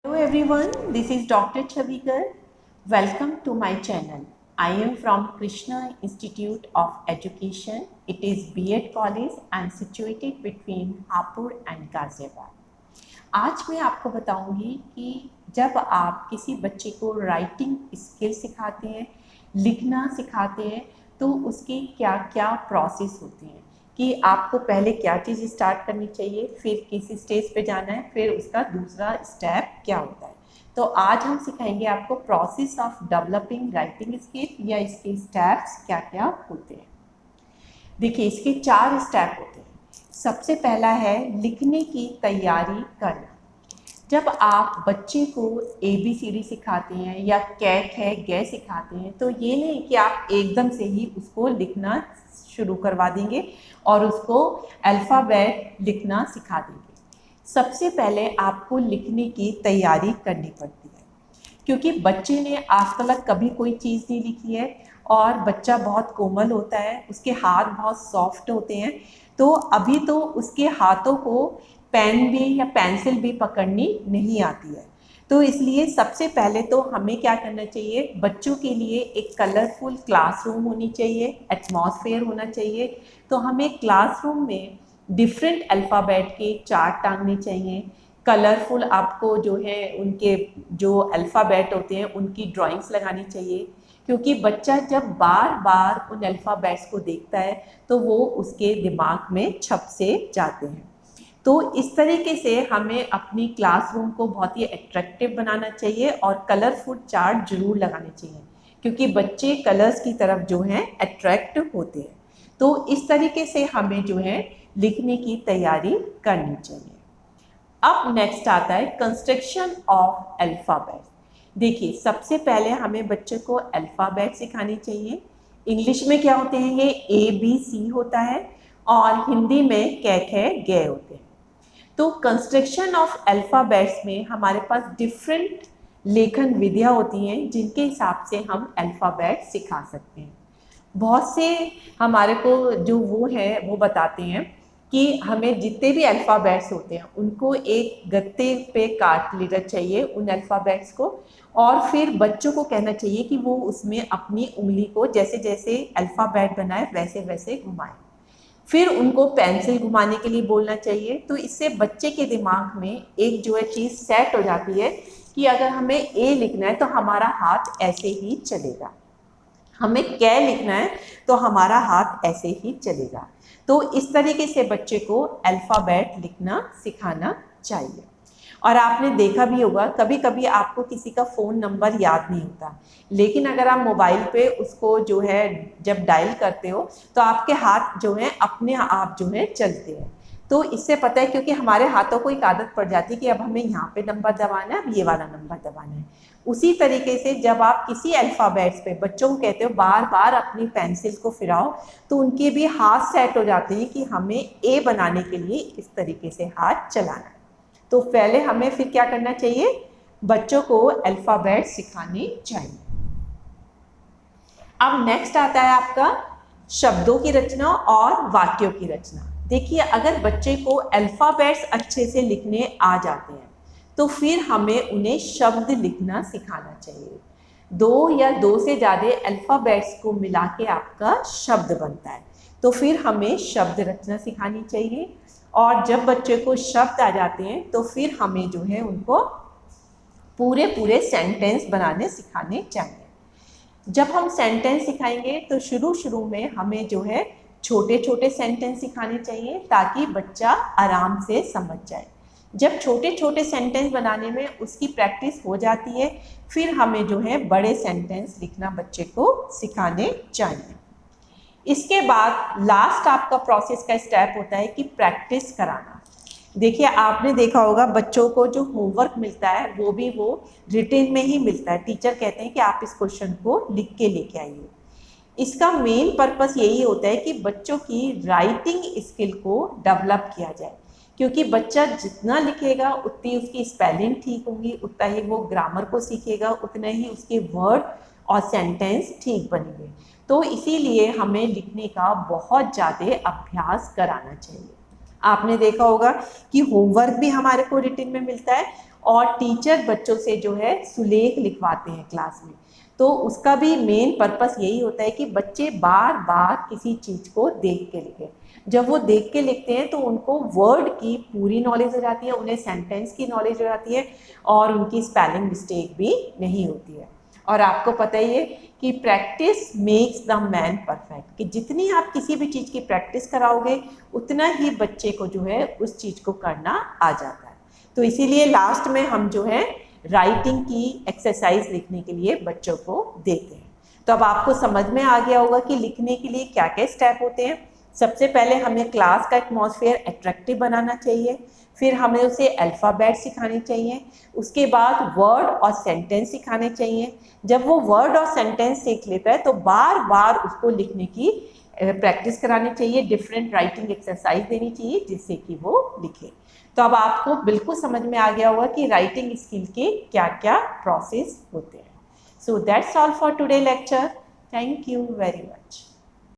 Hello everyone, this is Dr. Chavikar. Welcome to my channel. I am from Krishna Institute of Education. It is B.Ed college and situated between Hapur and Ghaziabad. आज मैं आपको बताऊंगी कि जब आप किसी बच्चे को राइटिंग स्किल सिखाते हैं, लिखना सिखाते हैं, तो उसकी क्या क्या प्रोसेस होती हैं कि आपको पहले क्या चीज़ स्टार्ट करनी चाहिए, फिर किस स्टेज पे जाना है, फिर उसका दूसरा स्टेप क्या होता है। तो आज हम सिखाएंगे आपको process of developing writing skill या इसके स्टेप्स क्या क्या होते हैं। देखिए, इसके 4 स्टेप होते हैं। सबसे पहला है लिखने की तैयारी करना। जब आप बच्चे को ABCD सिखाते हैं या कैक है गे सिखाते हैं, तो ये नहीं कि आप एकदम से ही उसको लिखना शुरू करवा देंगे और उसको अल्फ़ाबेट लिखना सिखा देंगे। सबसे पहले आपको लिखने की तैयारी करनी पड़ती है, क्योंकि बच्चे ने आज तक कभी कोई चीज़ नहीं लिखी है और बच्चा बहुत कोमल होता है, उसके हाथ बहुत सॉफ्ट होते हैं, तो अभी तो उसके हाथों को पेन भी या पेंसिल भी पकड़नी नहीं आती है। तो इसलिए सबसे पहले तो हमें क्या करना चाहिए, बच्चों के लिए एक कलरफुल क्लासरूम होनी चाहिए, एटमॉस्फेयर होना चाहिए। तो हमें क्लासरूम में डिफरेंट अल्फ़ाबेट के चार्ट टांगने चाहिए, कलरफुल आपको जो है उनके जो अल्फ़ाबेट होते हैं उनकी ड्राइंग्स लगानी चाहिए, क्योंकि बच्चा जब बार बार उन अल्फ़ाबेट्स को देखता है तो वो उसके दिमाग में छप से जाते हैं। तो इस तरीके से हमें अपनी क्लासरूम को बहुत ही अट्रैक्टिव बनाना चाहिए और कलरफुल चार्ट जरूर लगाने चाहिए, क्योंकि बच्चे कलर्स की तरफ जो हैं अट्रैक्ट होते हैं। तो इस तरीके से हमें जो है लिखने की तैयारी करनी चाहिए। अब नेक्स्ट आता है कंस्ट्रक्शन ऑफ अल्फ़ाबेट। देखिए, सबसे पहले हमें बच्चे को अल्फ़ाबेट सिखानी चाहिए। इंग्लिश में क्या होते हैं, ये ABC होता है और हिंदी में कैक है गे होते हैं। तो कंस्ट्रक्शन ऑफ अल्फ़ाबेट्स में हमारे पास डिफरेंट लेखन विधियाँ होती हैं जिनके हिसाब से हम अल्फ़ाबेट सिखा सकते हैं। बहुत से हमारे को जो वो है वो बताते हैं कि हमें जितने भी अल्फ़ाबेट्स होते हैं उनको एक गत्ते पे काट लेना चाहिए उन अल्फ़ाबेट्स को, और फिर बच्चों को कहना चाहिए कि वो उसमें अपनी उंगली को जैसे जैसे अल्फ़ाबेट बनाए वैसे वैसे घुमाएं। फिर उनको पेंसिल घुमाने के लिए बोलना चाहिए। तो इससे बच्चे के दिमाग में एक जो है चीज़ सेट हो जाती है कि अगर हमें A लिखना है तो हमारा हाथ ऐसे ही चलेगा, हमें कै लिखना है तो हमारा हाथ ऐसे ही चलेगा। तो इस तरीके से बच्चे को अल्फ़ाबेट लिखना सिखाना चाहिए। और आपने देखा भी होगा, कभी कभी आपको किसी का फ़ोन नंबर याद नहीं होता, लेकिन अगर आप मोबाइल पे उसको जो है जब डायल करते हो तो आपके हाथ जो हैं अपने आप जो है चलते हैं। तो इससे पता है, क्योंकि हमारे हाथों को एक आदत पड़ जाती है कि अब हमें यहाँ पे नंबर दबाना है, अब ये वाला नंबर दबाना है। उसी तरीके से जब आप किसी अल्फ़ाबेट्स पे बच्चों को कहते हो बार बार अपनी पेंसिल को फिराओ, तो उनके भी हाथ सेट हो जाते हैं कि हमें A बनाने के लिए इस तरीके से हाथ चलाना है। तो पहले हमें फिर क्या करना चाहिए, बच्चों को अल्फ़ाबेट सिखाने चाहिए। अब नेक्स्ट आता है आपका शब्दों की रचना और वाक्यों की रचना। देखिए, अगर बच्चे को अल्फ़ाबेट्स अच्छे से लिखने आ जाते हैं तो फिर हमें उन्हें शब्द लिखना सिखाना चाहिए। 2 या 2 से ज़्यादा अल्फ़ाबेट्स को मिला के आपका शब्द बनता है, तो फिर हमें शब्द रचना सिखानी चाहिए। और जब बच्चे को शब्द आ जाते हैं तो फिर हमें जो है उनको पूरे पूरे सेंटेंस बनाने सिखाने चाहिए। जब हम सेंटेंस सिखाएंगे तो शुरू में हमें जो है छोटे छोटे सेंटेंस सिखाने चाहिए ताकि बच्चा आराम से समझ जाए। जब छोटे छोटे सेंटेंस बनाने में उसकी प्रैक्टिस हो जाती है, फिर हमें जो है बड़े सेंटेंस लिखना बच्चे को सिखाने चाहिए। इसके बाद लास्ट आपका प्रोसेस का स्टेप होता है कि प्रैक्टिस कराना। देखिए, आपने देखा होगा बच्चों को जो होमवर्क मिलता है वो भी वो रिटन में ही मिलता है। टीचर कहते हैं कि आप इस क्वेश्चन को लिख के लेके आइए। इसका मेन पर्पस यही होता है कि बच्चों की राइटिंग स्किल को डेवलप किया जाए, क्योंकि बच्चा जितना लिखेगा उतनी उसकी स्पेलिंग ठीक होंगी, उतना ही वो ग्रामर को सीखेगा, उतना ही उसके वर्ड और सेंटेंस ठीक बनेंगे। तो इसीलिए हमें लिखने का बहुत ज़्यादा अभ्यास कराना चाहिए। आपने देखा होगा कि होमवर्क भी हमारे को रिटन में मिलता है और टीचर बच्चों से जो है सुलेख लिखवाते हैं क्लास में। तो उसका भी मेन पर्पस यही होता है कि बच्चे बार बार किसी चीज़ को देख के लिखें। जब वो देख के लिखते हैं तो उनको वर्ड की पूरी नॉलेज हो जाती है, उन्हें सेंटेंस की नॉलेज हो जाती है और उनकी स्पेलिंग मिस्टेक भी नहीं होती है। और आपको पता ही है कि practice makes the man perfect, कि जितनी आप किसी भी चीज़ की प्रैक्टिस कराओगे उतना ही बच्चे को जो है उस चीज़ को करना आ जाता है। तो इसीलिए लास्ट में हम जो है राइटिंग की एक्सरसाइज लिखने के लिए बच्चों को देते हैं। तो अब आपको समझ में आ गया होगा कि लिखने के लिए क्या क्या स्टेप होते हैं। सबसे पहले हमें क्लास का एटमॉस्फेयर अट्रैक्टिव बनाना चाहिए, फिर हमें उसे अल्फ़ाबेट सिखाने चाहिए, उसके बाद वर्ड और सेंटेंस सिखाने चाहिए। जब वो वर्ड और सेंटेंस सीख लेता है तो बार बार उसको लिखने की प्रैक्टिस करानी चाहिए, डिफरेंट राइटिंग एक्सरसाइज देनी चाहिए जिससे कि वो लिखे। तो अब आपको बिल्कुल समझ में आ गया होगा कि राइटिंग स्किल के क्या क्या प्रोसेस होते हैं। So that's all for today lecture. Thank you very much.